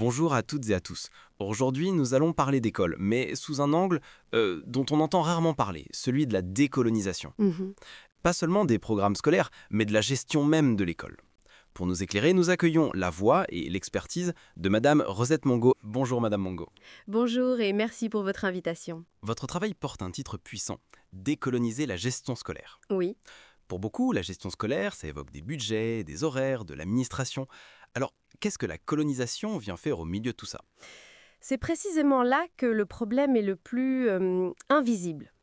Bonjour à toutes et à tous. Aujourd'hui, nous allons parler d'école, mais sous un angle dont on entend rarement parler, celui de la décolonisation. Mhm. Pas seulement des programmes scolaires, mais de la gestion même de l'école. Pour nous éclairer, nous accueillons la voix et l'expertise de Madame Rosette Mongo. Bonjour Madame Mongo. Bonjour et merci pour votre invitation. Votre travail porte un titre puissant, décoloniser la gestion scolaire. Oui, Pour beaucoup, la gestion scolaire, ça évoque des budgets, des horaires, de l'administration. Alors, qu'est-ce que la colonisation vient faire au milieu de tout ça? c'est précisément là que le problème est le plus invisible.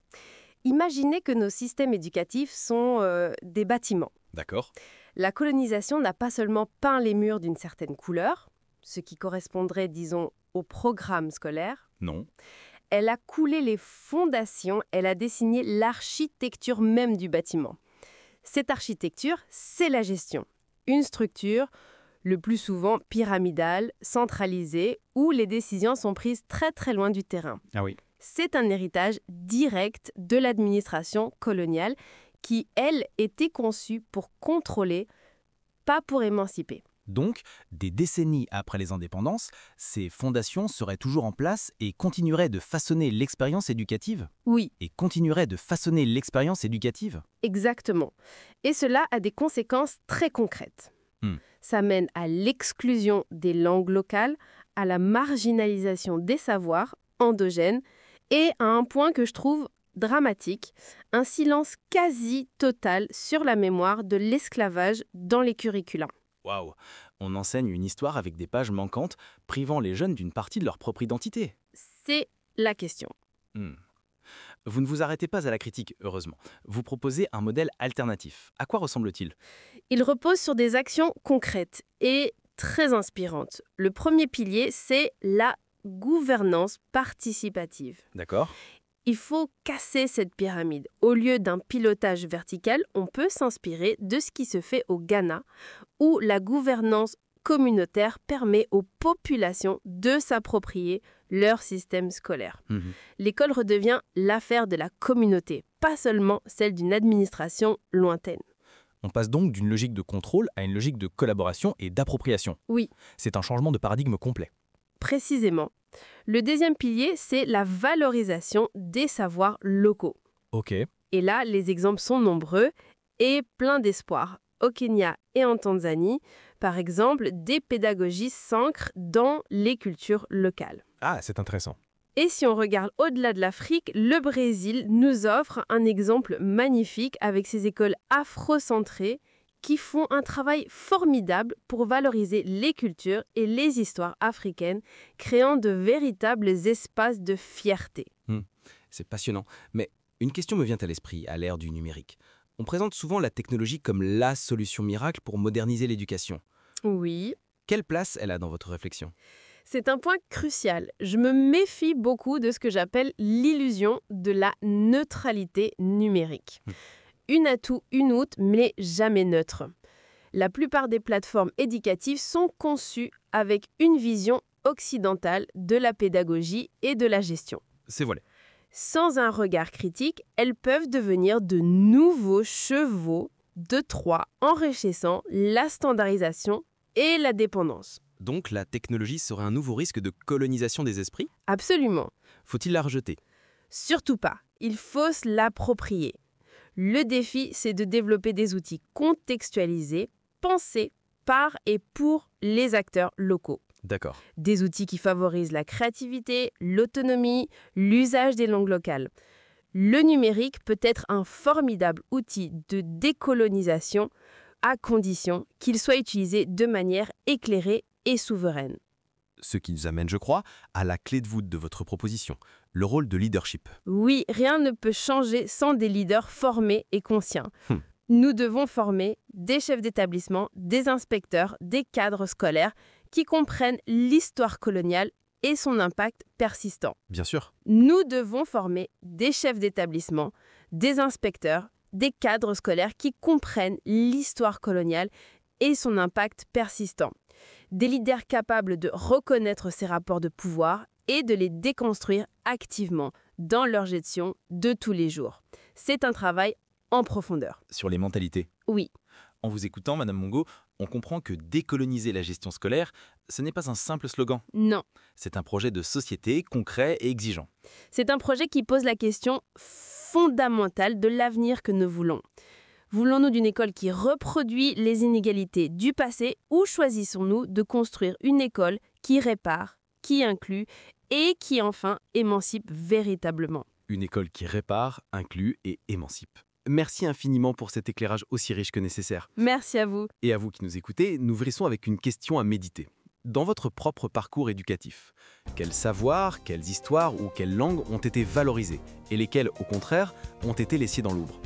Imaginez que nos systèmes éducatifs sont des bâtiments. D'accord? La colonisation n'a pas seulement peint les murs d'une certaine couleur, ce qui correspondrait, disons, au programme scolaire. Non. Elle a coulé les fondations, elle a dessiné l'architecture même du bâtiment. Cette architecture, c'est la gestion. Une structure, le plus souvent pyramidale, centralisée, où les décisions sont prises très très loin du terrain. Ah oui. C'est un héritage direct de l'administration coloniale qui, elle, était conçue pour contrôler, pas pour émanciper. Donc, des décennies après les indépendances, ces fondations seraient toujours en place et continueraient de façonner l'expérience éducative Oui, exactement. Et cela a des conséquences très concrètes. Ça mène à l'exclusion des langues locales, à la marginalisation des savoirs endogènes et à un point que je trouve dramatique, un silence quasi total sur la mémoire de l'esclavage dans les curricula. Waouh! On enseigne une histoire avec des pages manquantes, privant les jeunes d'une partie de leur propre identité. C'est la question. Vous ne vous arrêtez pas à la critique, heureusement. Vous proposez un modèle alternatif. À quoi ressemble-t-il? Il repose sur des actions concrètes et très inspirantes. Le premier pilier, c'est la gouvernance participative. D'accord? Il faut casser cette pyramide. Au lieu d'un pilotage vertical, on peut s'inspirer de ce qui se fait au Ghana, où la gouvernance communautaire permet aux populations de s'approprier leur système scolaire. L'école redevient l'affaire de la communauté, pas seulement celle d'une administration lointaine. On passe donc d'une logique de contrôle à une logique de collaboration et d'appropriation. Oui, C'est un changement de paradigme complet. précisément. Le deuxième pilier, c'est la valorisation des savoirs locaux. Ok. Et là, les exemples sont nombreux et pleins d'espoir. Au Kenya et en Tanzanie, par exemple, des pédagogies s'ancrent dans les cultures locales. Ah, c'est intéressant. Et si on regarde au-delà de l'Afrique, le Brésil nous offre un exemple magnifique avec ses écoles afrocentrées qui font un travail formidable pour valoriser les cultures et les histoires africaines, créant de véritables espaces de fierté. C'est passionnant. Mais une question me vient à l'esprit à l'ère du numérique. On présente souvent la technologie comme la solution miracle pour moderniser l'éducation. Oui, Quelle place elle a dans votre réflexion? c'est un point crucial. Je me méfie beaucoup de ce que j'appelle l'illusion de la neutralité numérique. Une atout, une outre, mais jamais neutre. La plupart des plateformes éducatives sont conçues avec une vision occidentale de la pédagogie et de la gestion. C'est voilà. Sans un regard critique, elles peuvent devenir de nouveaux chevaux de Troie, enrichissant la standardisation et la dépendance. Donc la technologie serait un nouveau risque de colonisation des esprits? Absolument. Faut-il la rejeter? Surtout pas. Il faut se l'approprier. Le défi, c'est de développer des outils contextualisés, pensés par et pour les acteurs locaux. D'accord. Des outils qui favorisent la créativité, l'autonomie, l'usage des langues locales. Le numérique peut être un formidable outil de décolonisation à condition qu'il soit utilisé de manière éclairée et souveraine. Ce qui nous amène, je crois, à la clé de voûte de votre proposition, le rôle de leadership. Oui, rien ne peut changer sans des leaders formés et conscients. Nous devons former des chefs d'établissement, des inspecteurs, des cadres scolaires qui comprennent l'histoire coloniale et son impact persistant. Bien sûr. Nous devons former des chefs d'établissement, des inspecteurs, des cadres scolaires qui comprennent l'histoire coloniale et son impact persistant. Des leaders capables de reconnaître ces rapports de pouvoir et de les déconstruire activement dans leur gestion de tous les jours. C'est un travail en profondeur. Sur les mentalités. Oui. En vous écoutant, Madame Mongo, On comprend que décoloniser la gestion scolaire, ce n'est pas un simple slogan. Non, C'est un projet de société concret et exigeant. c'est un projet qui pose la question fondamentale de l'avenir que nous voulons. Voulons-nous d'une école qui reproduit les inégalités du passé ou choisissons-nous de construire une école qui répare, qui inclut et qui enfin émancipe véritablement? Une école qui répare, inclut et émancipe. Merci infiniment pour cet éclairage aussi riche que nécessaire. Merci à vous. Et à vous qui nous écoutez, nous vrissons avec une question à méditer. Dans votre propre parcours éducatif, quels savoirs, quelles histoires ou quelles langues ont été valorisés et lesquels, au contraire, ont été laissés dans l'ombre ?